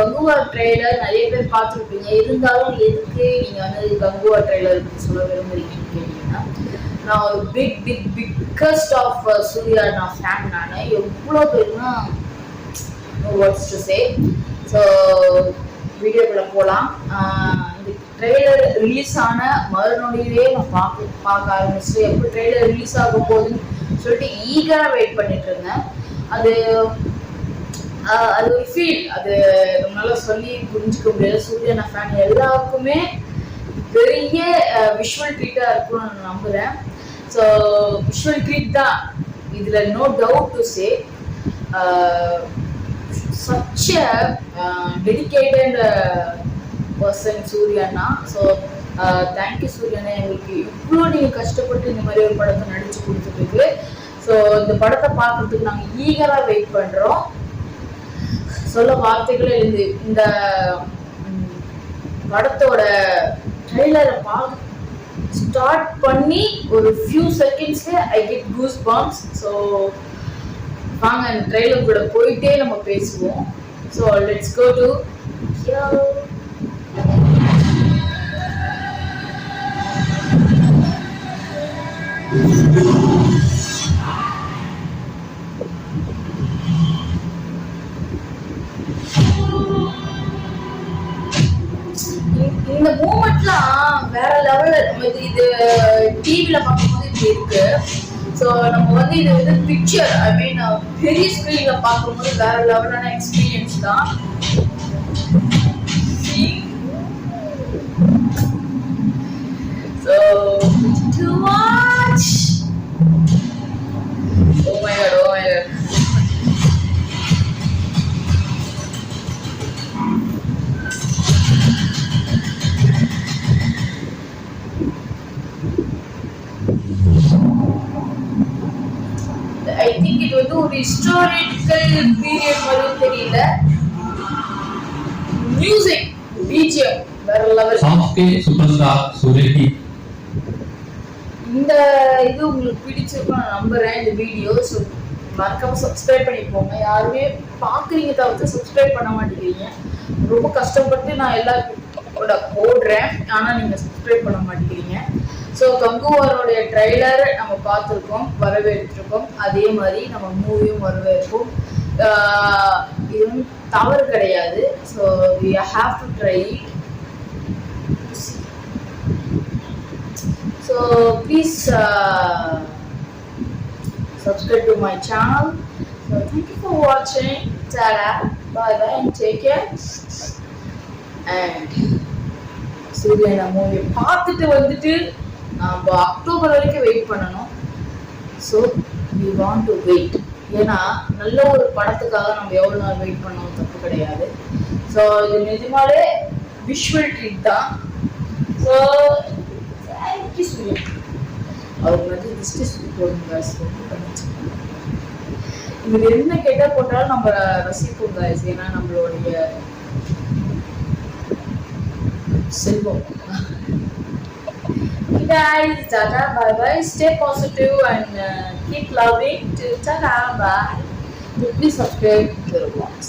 Kanguva trailer நிறைய பேர் பார்த்துருப்பீங்க. இருந்தாலும் எதுக்கு நீங்கள் வந்து கங்குவா ட்ரெய்லர் பற்றி சொல்ல விரும்புறீங்கன்னு கேட்டீங்கன்னா, நான் ஒரு பிக்கஸ்ட் ஆஃப் சூர்யா நான் ஃபேன். நான் எவ்வளோ பேருனா வாட்ஸ் டு சே. ஸோ வீடியோக்குள்ளே போகலாம். இந்த ட்ரெய்லர் ரிலீஸ் ஆன மறுநொடியிலே நான் பார்க்க ஆரம்பிச்சு எப்போ ட்ரெய்லர் ரிலீஸ் ஆக போகுதுன்னு சொல்லிட்டு ஈகராக வெயிட் பண்ணிட்டு இருந்தேன். அது ஒரு ஃபீல், அது நம்மளால சொல்லி புரிஞ்சுக்க முடியாது. சூர்யா ஃபேன் எல்லாருக்குமே பெரிய விஷுவல் ட்ரீட்டாக இருக்கும்னு நான் நம்புகிறேன். ஸோ விஷுவல் ட்ரீட் தான், இதில் no doubt to say. such a dedicated person சூர்யாண்ணா. ஸோ தேங்க்யூ சூர்யாண்ணா, எங்களுக்கு இவ்வளோ நீங்கள் கஷ்டப்பட்டு இந்த மாதிரி ஒரு படத்தை நடிச்சு கொடுத்துருக்கு. ஸோ இந்த படத்தை பார்க்கறதுக்கு நாங்கள் ஈகராக வெயிட் பண்ணுறோம். சொல்ல வார்த்தைகளே இருந்து இந்த படத்தோட ட்ரெய்லரை பார்க்க ஸ்டார்ட் பண்ணி ஒரு ஃபியூ செகண்ட்ஸ்ல I get goose bumps. So வாங்க அந்த ட்ரெய்லர் கூட போயிட்டே நம்ம பேசுவோம். ஸோ லெட்ஸ் கோ டு இந்த மூமெண்ட்லாம் வேற லெவல்ல. நம்ம இது டிவில பார்க்கும்போது இப்படி இருக்கு. ஸோ நம்ம வந்து இது வந்து பிக்சர், ஐ மீன் பெரிய ஸ்க்ரீன்ல பார்க்கும்போது வேற லெவலான எக்ஸ்பீரியன்ஸ் தான். So too much. Oh my god, oh my god. I think it was ஒரு ஹிஸ்டாரிக்கல் பீரியட் மாதிரி தெரியல. மியூசிக் பிஜிஎம் வேற லெவல். சாஃப்ட்வே சூப்பர் ஸ்டார் சூர்யா. இந்த இது உங்களுக்கு பிடிச்சிருக்கும் நான் நம்புறேன். இந்த வீடியோ ஸோ மறக்காம சப்ஸ்கிரைப் பண்ணிப்போங்க. யாருமே பார்க்குறீங்க தவிர்த்து சப்ஸ்கிரைப் பண்ண மாட்டேங்கிறீங்க. ரொம்ப கஷ்டப்பட்டு நான் எல்லாருக்கும் போடுறேன், ஆனால் நீங்கள் சப்ஸ்கிரைப் பண்ண மாட்டேங்கிறீங்க. ஸோ கங்குவாரோடைய ட்ரெய்லர் நம்ம பார்த்துருக்கோம், வரவேற்றிருக்கோம். அதே மாதிரி நம்ம மூவியும் வரவேற்போம். இது வந்து தவறு கிடையாது. So we have to try it. So please subscribe to my channel. So thank you for watching. Ta-da, bye bye and take care. And Suriya movie பார்த்துட்டு வந்துட்டு நம்ம அக்டோபர் வரைக்கும் வெயிட் பண்ணணும். So we want to wait. ஏன்னா நல்ல ஒரு படத்துக்காக நம்ம எவ்வளோ நாள் வெயிட் பண்ணணும் தப்பு கிடையாது. ஸோ இது நிஜமாலே விஷுவல் ட்ரீட் தான். So thank you Suriya. அவருக்கு வந்து திருஷ்டி சொல்லி போடுங்க. இது என்ன கேட்டால் போட்டாலும் நம்ம ரசிப்போம் guys. ஏன்னா நம்மளுடைய செல்வம். Guys, tata, bye bye. Stay positive and keep loving. Tata, bye. Please subscribe to the vlogs.